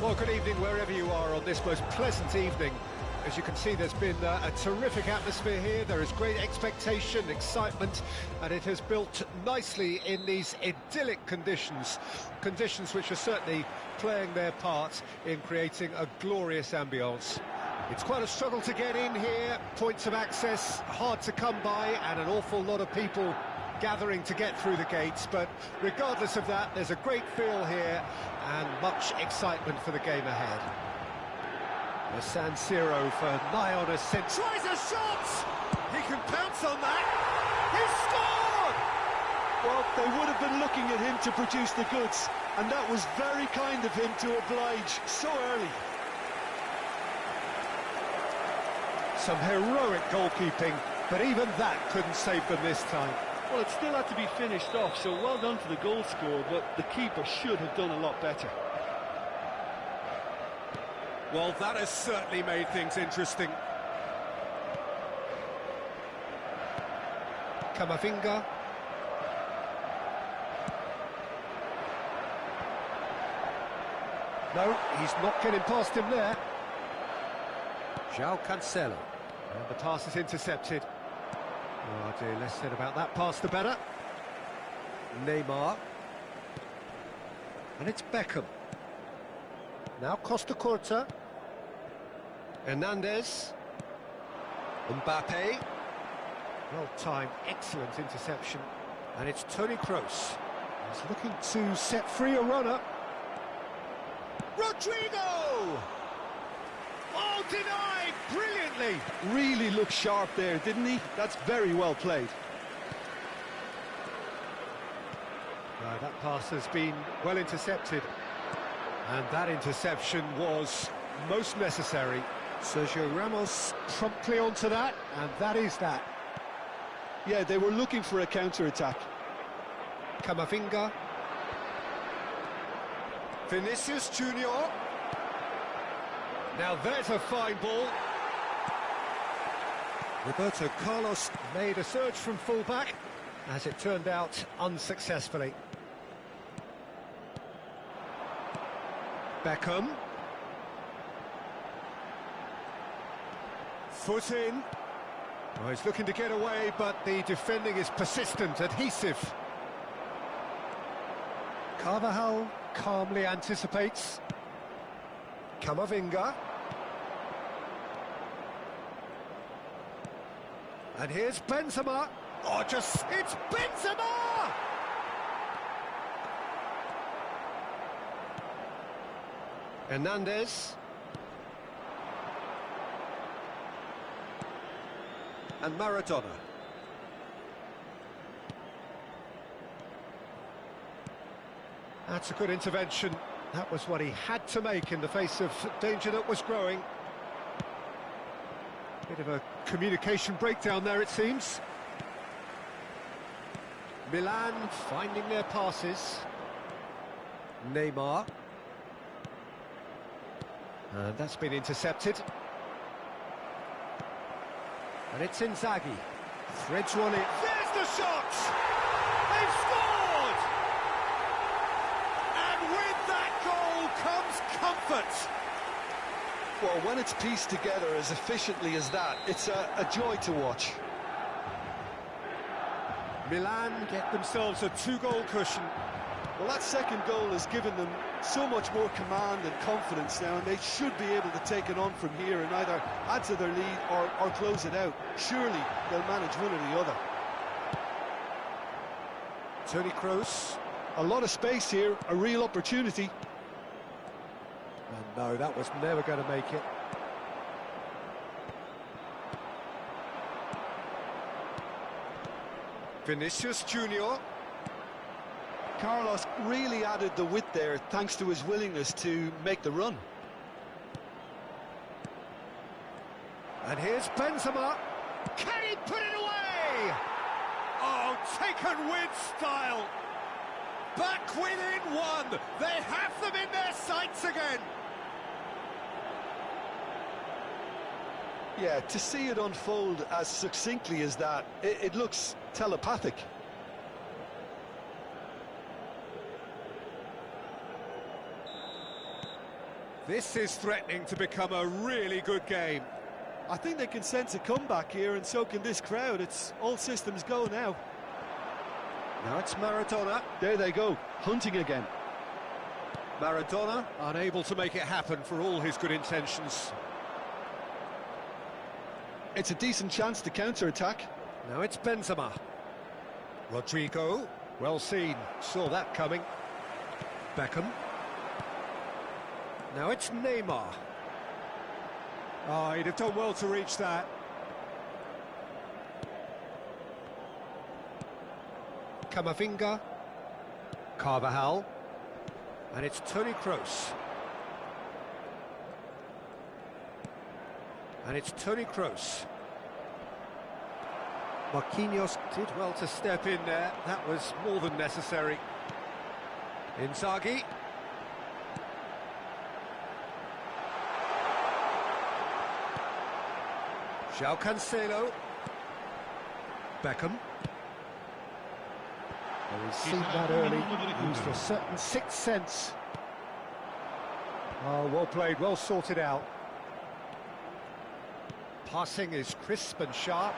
Well, good evening wherever you are on this most pleasant evening. As you can see, there's been a terrific atmosphere here. There is great expectation, excitement, and it has built nicely in these idyllic conditions. Conditions which are certainly playing their part in creating a glorious ambience. It's quite a struggle to get in here, points of access hard to come by, and an awful lot of people gathering to get through the gates, but regardless of that, there's a great feel here and much excitement for the game ahead. The San Siro for nigh on a century. Tries a shot! He can pounce on that! He's scored! Well, they would have been looking at him to produce the goods, and that was very kind of him to oblige so early. Some heroic goalkeeping, but even that couldn't save them this time. Well, it still had to be finished off, so well done to the goal scorer, but the keeper should have done a lot better. Well, that has certainly made things interesting. Camavinga. No, he's not getting past him there. João Cancelo. And the pass is intercepted. Oh dear, less said about that pass the better. Neymar. And it's Beckham. Now Costa Curta. Hernandez. Mbappe. Well timed, excellent interception. And it's Toni Kroos. He's looking to set free a runner. Rodrigo! Oh, denied brilliantly! Really looked sharp there, didn't he? That's very well played. That pass has been well intercepted. And that interception was most necessary. Sergio Ramos promptly onto that, and that is that. Yeah, they were looking for a counter-attack. Camavinga. Vinicius Junior. Now there's a fine ball. Roberto Carlos made a surge from full-back, as it turned out unsuccessfully. Beckham. Foot in. Oh, he's looking to get away, but the defending is persistent, adhesive. Carvajal calmly anticipates. Camavinga. And here's Benzema. Oh, it's Benzema! Hernandez. And Maradona. That's a good intervention. That was what he had to make in the face of danger that was growing. Bit of a communication breakdown there, it seems. Milan finding their passes. Neymar. And that's been intercepted. And it's Inzaghi. Threads one in. There's the shot! They've scored! And with that goal comes comfort. Well, when it's pieced together as efficiently as that, it's a joy to watch. Milan get themselves a two-goal cushion. Well, that second goal has given them so much more command and confidence now, and they should be able to take it on from here and either add to their lead or close it out. Surely they'll manage one or the other. Toni Kroos. A lot of space here, a real opportunity. And no, that was never going to make it. Vinicius Junior. Carlos really added the width there thanks to his willingness to make the run. And here's Benzema. Can he put it away? Oh, taken with style. Back within one. They have them in their sights again. Yeah, to see it unfold as succinctly as that, it looks telepathic. This is threatening to become a really good game. I think they can sense a comeback here, and so can this crowd. It's all systems go now. Now it's Maradona. There they go, hunting again. Maradona unable to make it happen for all his good intentions. It's a decent chance to counter-attack. Now it's Benzema. Rodrigo, well seen, saw that coming. Beckham. Now it's Neymar. Oh, he'd have done well to reach that. Camavinga. Carvajal. And it's Toni Kroos. And it's Toni Kroos. Marquinhos did well to step in there. That was more than necessary. Inzaghi. João Cancelo. Beckham. Well, we've seen that early, used a certain sixth sense. Oh, well played, well sorted out. Passing is crisp and sharp.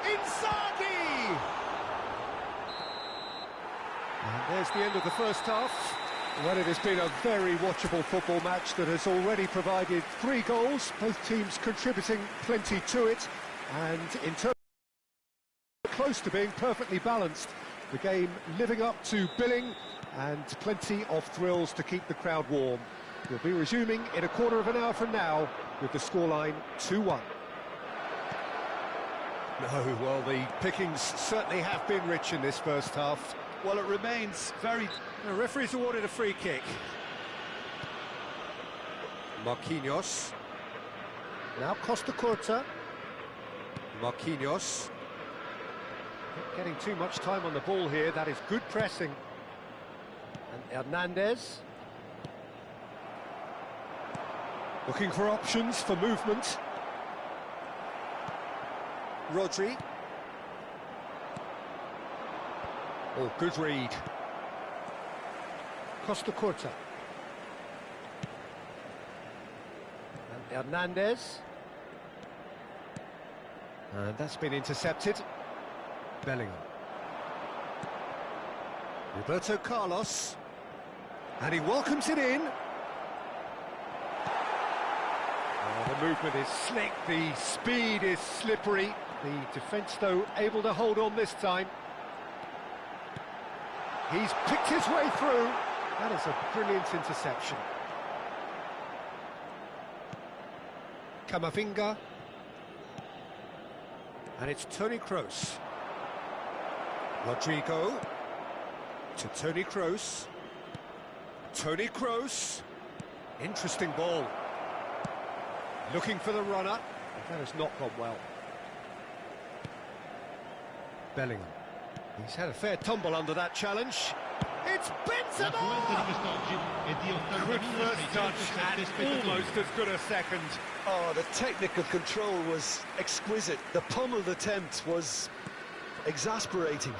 Inzaghi! And there's the end of the first half. Well, it has been a very watchable football match that has already provided 3 goals, both teams contributing plenty to it, and in terms close to being perfectly balanced. The game living up to billing, and plenty of thrills to keep the crowd warm. We'll be resuming in a quarter of an hour from now with the scoreline 2-1. No, well, the pickings certainly have been rich in this first half. Well, it remains very... The referee's awarded a free kick. Marquinhos. Now Costa Curta. Marquinhos. Not getting too much time on the ball here. That is good pressing. And Hernandez. Looking for options for movement. Rodri. Oh, good read. Costa Curta. And Hernandez. And that's been intercepted. Bellingham. Roberto Carlos. And he welcomes it in. Oh, the movement is slick, the speed is slippery. The defence, though, able to hold on this time. He's picked his way through. That is a brilliant interception. Camavinga. And it's Toni Kroos. Rodrigo. To Toni Kroos. Toni Kroos. Interesting ball. Looking for the runner. That has not gone well. Bellingham. He's had a fair tumble under that challenge. It's Benzema! Good first touch and almost as good a second. Oh, the technical control was exquisite. The pummeled attempt was exasperating.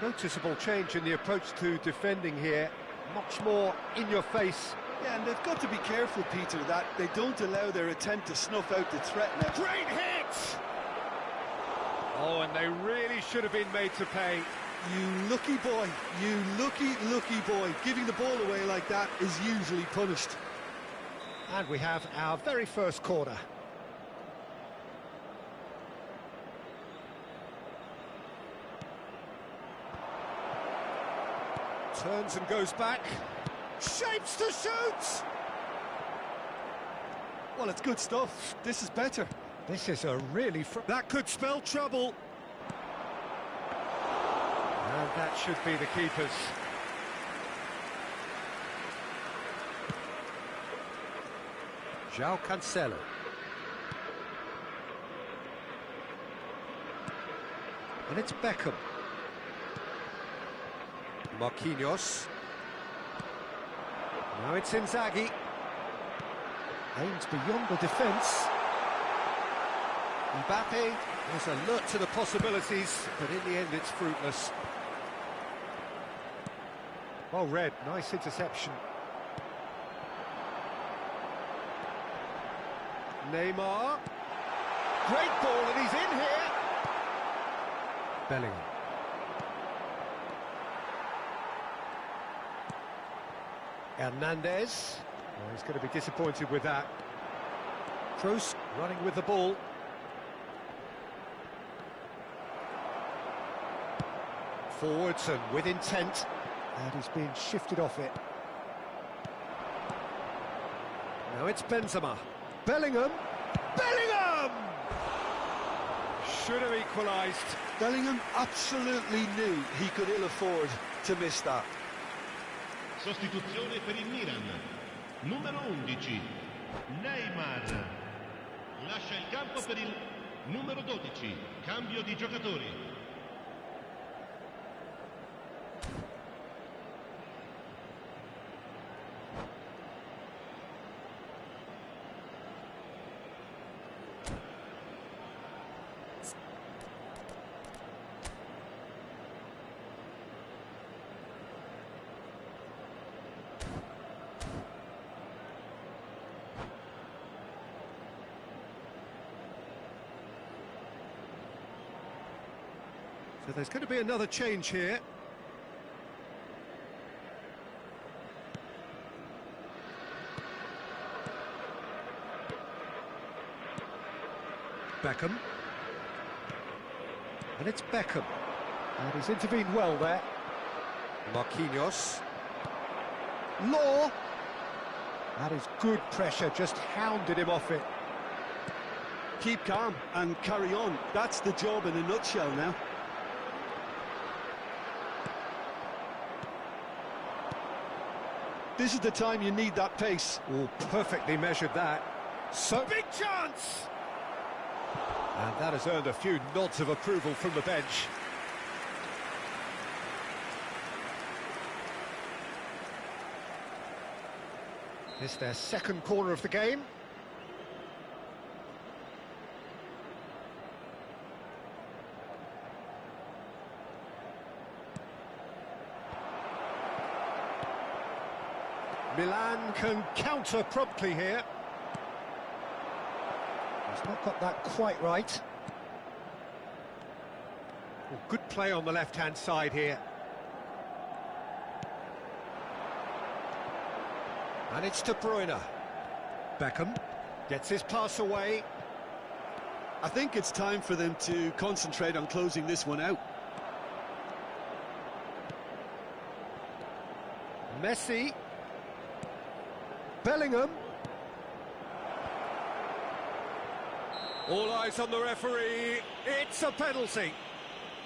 A noticeable change in the approach to defending here. Much more in your face. Yeah, and they've got to be careful, Peter, that they don't allow their attempt to snuff out the threat now. Great hit! Oh, and they really should have been made to pay. You lucky boy, you lucky boy. Giving the ball away like that is usually punished. And we have our very first corner. Turns and goes back. Shapes to shoot! Well, it's good stuff. This is better. This is a really... that could spell trouble. And that should be the keepers. João Cancelo. And it's Beckham. Marquinhos. Now it's Inzaghi. Aims beyond the defence. Mbappe is alert to the possibilities, but in the end it's fruitless. Well read, nice interception. Neymar. Great ball, and he's in here. Bellingham. Hernandez. Well, he's going to be disappointed with that. Kroos running with the ball. Forwards and with intent. And he's being shifted off it. Now it's Benzema. Bellingham. Bellingham! Should have equalised. Bellingham absolutely knew he could ill afford to miss that. Sostituzione per il Milan. Numero 11, Neymar. Lascia il campo per il numero 12. Cambio di giocatori. So there's going to be another change here. Beckham. And it's Beckham. And he's intervened well there. Marquinhos. Law. That is good pressure, just hounded him off it. Keep calm and carry on. That's the job in a nutshell now. This is the time you need that pace. Oh, perfectly measured that. So big chance! And that has earned a few nods of approval from the bench. It's their second corner of the game. Milan can counter promptly here. He's not got that quite right. Well, good play on the left-hand side here. And it's De Bruyne. Beckham gets his pass away. I think it's time for them to concentrate on closing this one out. Messi. Bellingham. All eyes on the referee. It's a penalty.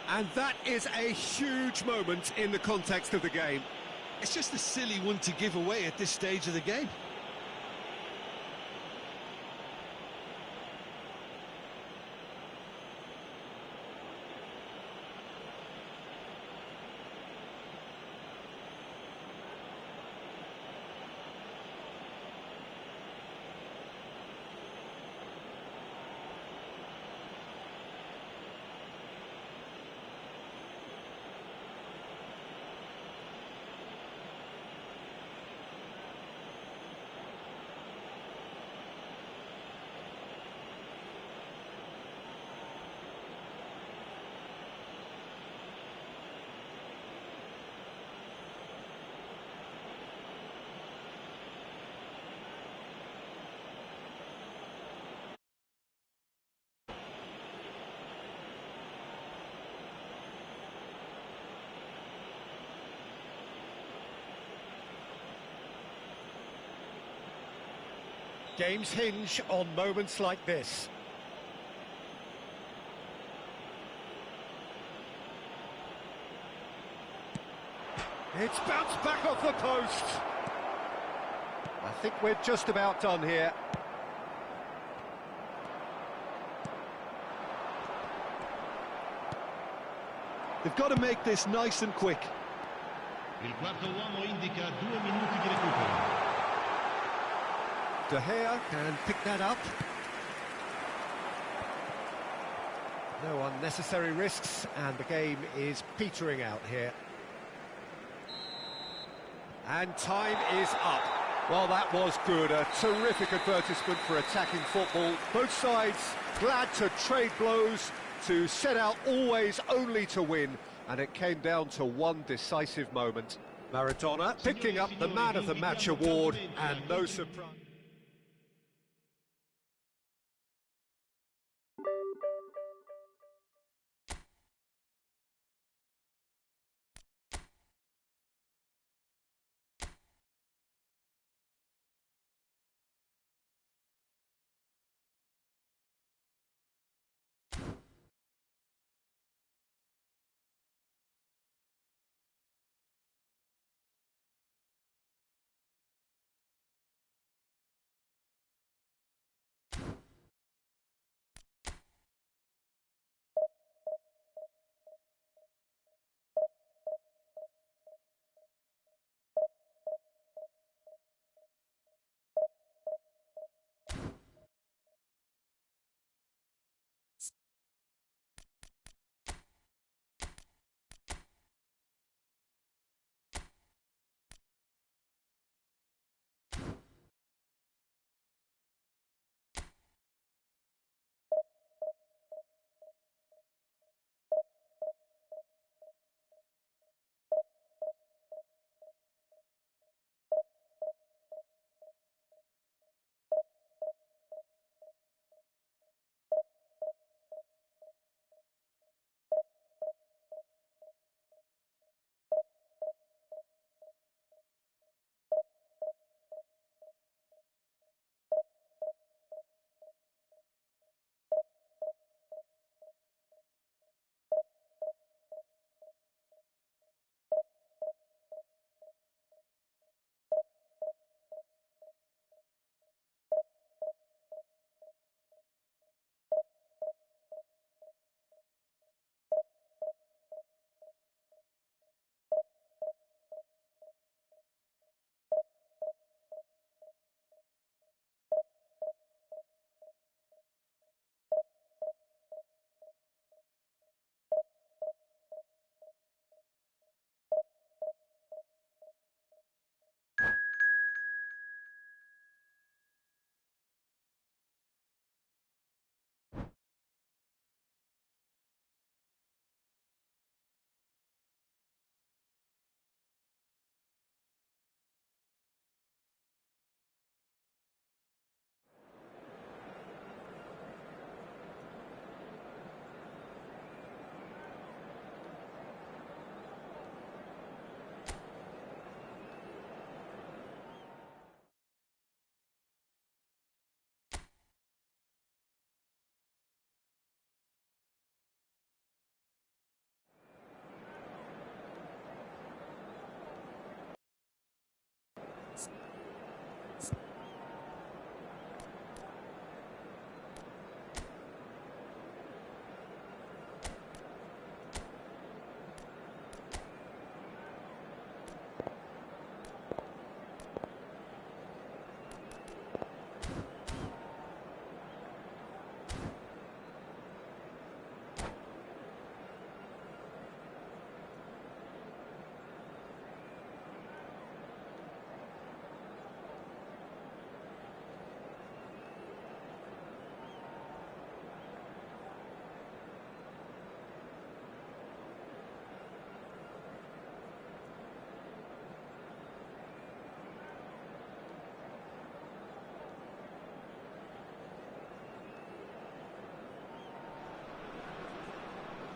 And that is a huge moment in the context of the game. It's just a silly one to give away at this stage of the game. Games hinge on moments like this. It's bounced back off the post. I think we're just about done here. They've got to make this nice and quick. Il quarto uomo indica 2 minuti di recupero. De Gea can pick that up. No unnecessary risks, and the game is petering out here. And time is up. Well, that was good. A terrific advertisement for attacking football. Both sides glad to trade blows, to set out always only to win. And it came down to one decisive moment. Maradona picking up the Man of the Match award, and no surprise.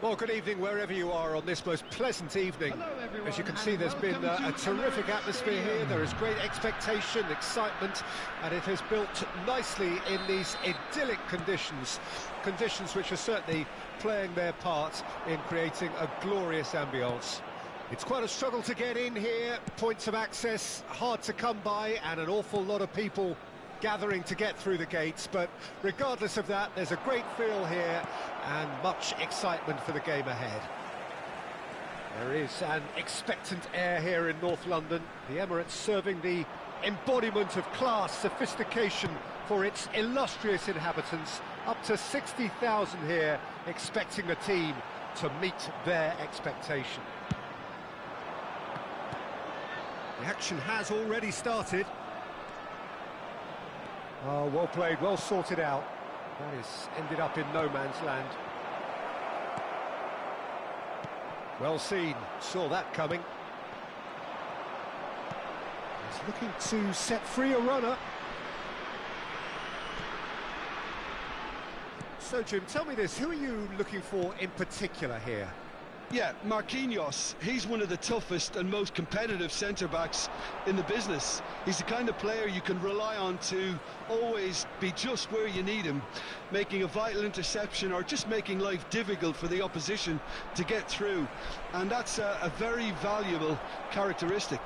Well, good evening wherever you are on this most pleasant evening. As you can see, there's been a terrific atmosphere here. There is great expectation, excitement, and it has built nicely in these idyllic conditions. Conditions which are certainly playing their part in creating a glorious ambience. It's quite a struggle to get in here, points of access hard to come by, and an awful lot of people gathering to get through the gates, but regardless of that, there's a great feel here and much excitement for the game ahead. There is an expectant air here in North London, the Emirates serving the embodiment of class, sophistication for its illustrious inhabitants. Up to 60,000 here expecting the team to meet their expectation. The action has already started. Oh, well played, well sorted out. That is ended up in no man's land. Well seen, saw that coming. He's looking to set free a runner. So, Jim, tell me this, who are you looking for in particular here? Yeah, Marquinhos, he's one of the toughest and most competitive centre-backs in the business. He's the kind of player you can rely on to always be just where you need him, making a vital interception or just making life difficult for the opposition to get through. And that's a very valuable characteristic.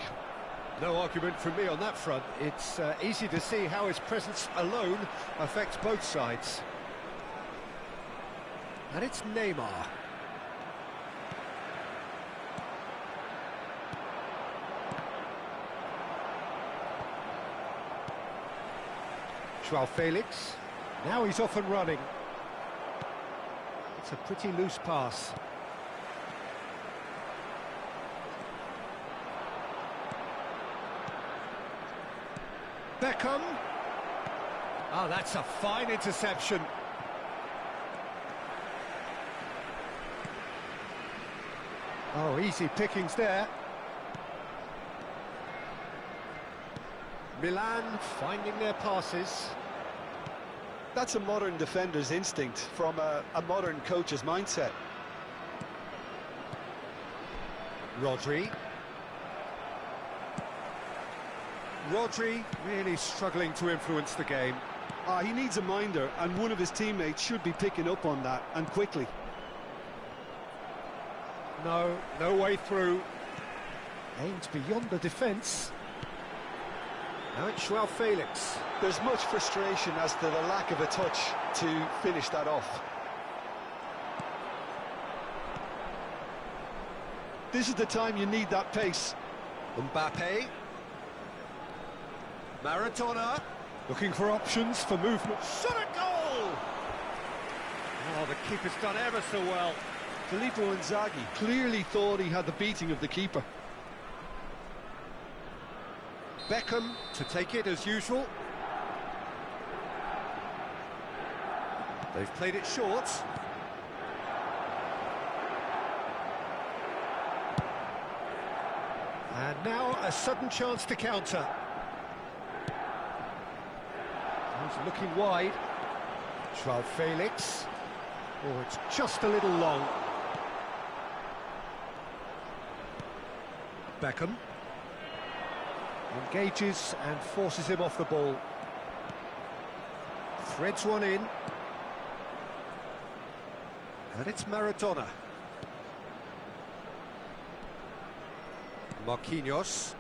No argument from me on that front. It's easy to see how his presence alone affects both sides. And it's Neymar. Joao Felix. Now he's off and running. It's a pretty loose pass. Beckham. Oh, that's a fine interception. Oh, easy pickings there. Milan finding their passes. That's a modern defender's instinct from a modern coach's mindset. Rodri. Rodri really struggling to influence the game. He needs a minder, and one of his teammates should be picking up on that, and quickly. No way through. Aimed beyond the defence. Now it's Joao Felix. There's much frustration as to the lack of a touch to finish that off. This is the time you need that pace. Mbappe. Maradona. Looking for options for movement. Shot a goal! Oh, the keeper's done ever so well. Filippo Inzaghi clearly thought he had the beating of the keeper. Beckham to take it as usual. They've played it short. And now a sudden chance to counter. He's looking wide. Joao Felix. Oh, it's just a little long. Beckham. Engages and forces him off the ball. Threads one in. And it's Maradona. Marquinhos.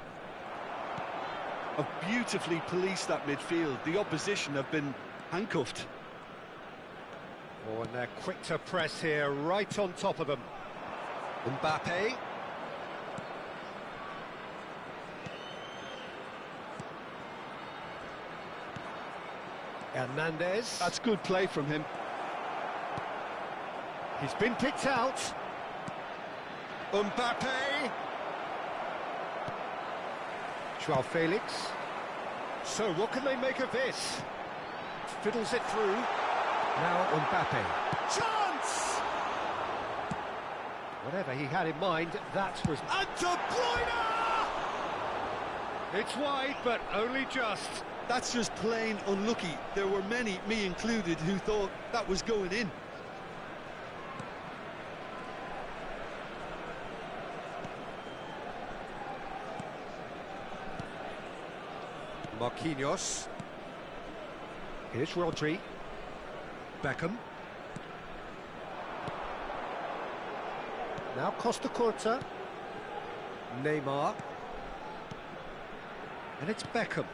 Have beautifully policed that midfield. The opposition have been handcuffed. Oh, and they're quick to press here, right on top of them. Mbappe. Hernandez. That's good play from him. He's been picked out. Mbappe. Joao Felix. So what can they make of this? Fiddles it through. Now Mbappe. Chance! Whatever he had in mind, that was... And De Bruyne! It's wide, but only just. That's just plain unlucky. There were many, me included, who thought that was going in. Marquinhos. Here's Rodri. Beckham. Now Costa Curta. Neymar. And it's Beckham.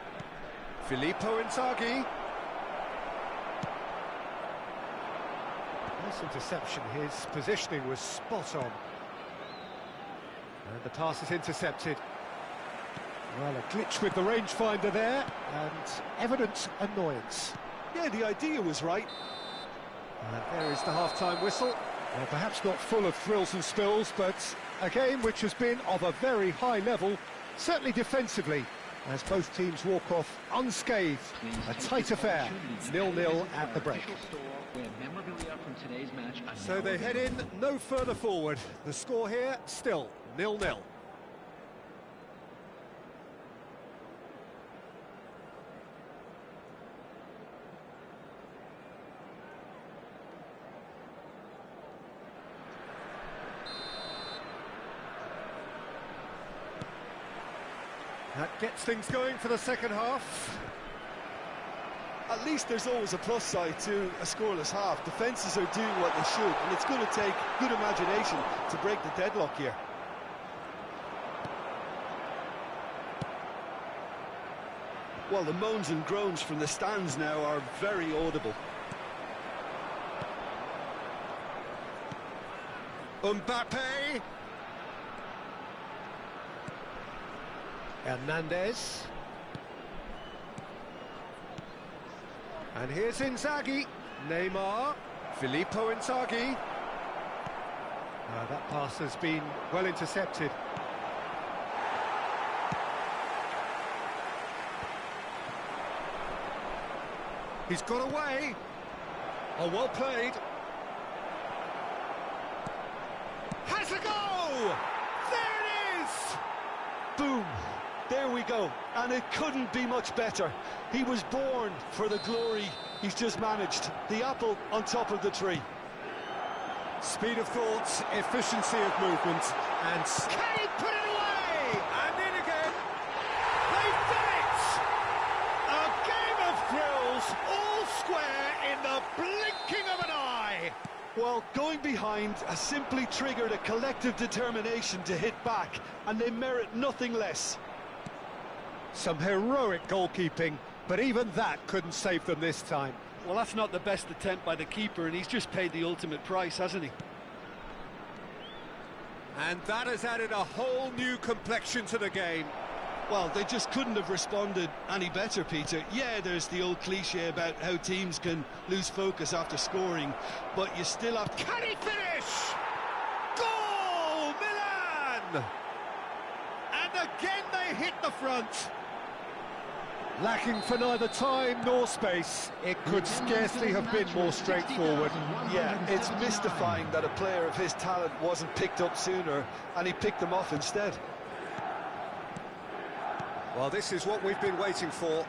Filippo Inzaghi. Nice interception. His positioning was spot on. And the pass is intercepted. Well, a glitch with the rangefinder there, and evident annoyance. Yeah, the idea was right. And there is the half-time whistle. Well, perhaps not full of thrills and spills, but a game which has been of a very high level Certainly defensively, as both teams walk off unscathed. A tight affair, 0-0 at the break. So they head in no further forward. The score here still 0-0. That gets things going for the second half. At least there's always a plus side to a scoreless half. Defences are doing what they should, and it's going to take good imagination to break the deadlock here. Well, the moans and groans from the stands now are very audible. Mbappe. Hernandez. And here's Inzaghi. Neymar. Filippo Inzaghi. That pass has been well intercepted. He's got away. Oh, well played. Has a go! There it is! Boom! There we go, and it couldn't be much better. He was born for the glory he's just managed. The apple on top of the tree. Speed of thought, efficiency of movement, and... Can he put it away? And in again. They've done it! A game of thrills, all square in the blinking of an eye. Well, going behind has simply triggered a collective determination to hit back, and they merit nothing less. Some heroic goalkeeping, but even that couldn't save them this time. Well, that's not the best attempt by the keeper, and he's just paid the ultimate price, hasn't he? And that has added a whole new complexion to the game. Well, they just couldn't have responded any better, Peter. Yeah, there's the old cliche about how teams can lose focus after scoring, but you still have to... Can he finish? Goal, Milan! And again they hit the front. Lacking for neither time nor space, it could scarcely have been more straightforward. Yeah, it's mystifying that a player of his talent wasn't picked up sooner, and he picked them off instead. Well, this is what we've been waiting for.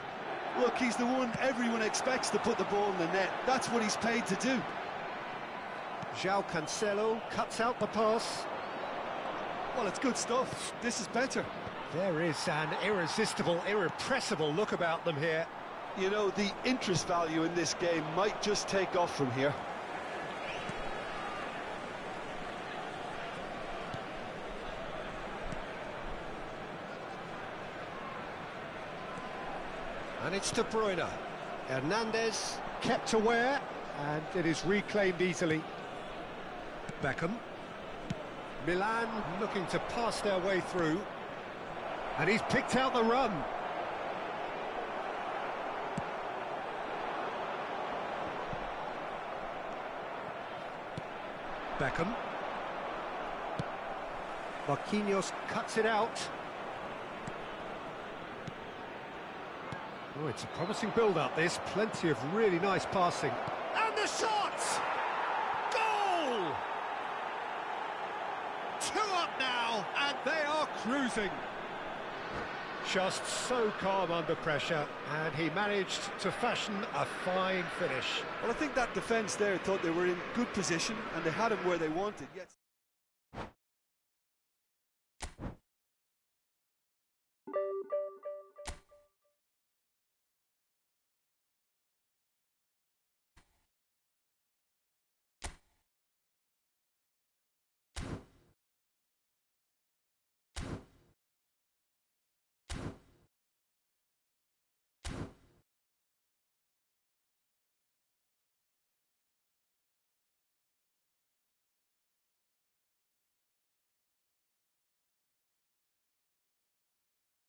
Look, he's the one everyone expects to put the ball in the net. That's what he's paid to do. João Cancelo cuts out the pass. Well, it's good stuff. This is better. There is an irresistible, irrepressible look about them here. You know, the interest value in this game might just take off from here. And it's De Bruyne. Hernandez kept aware, and it is reclaimed easily. Beckham. Milan looking to pass their way through. And he's picked out the run. Beckham. Marquinhos cuts it out. Oh, it's a promising build-up, this. Plenty of really nice passing. And the shot! Goal! 2 up now, and they are cruising. Just so calm under pressure, and he managed to fashion a fine finish. Well, I think that defence there thought they were in good position, and they had him where they wanted, yet...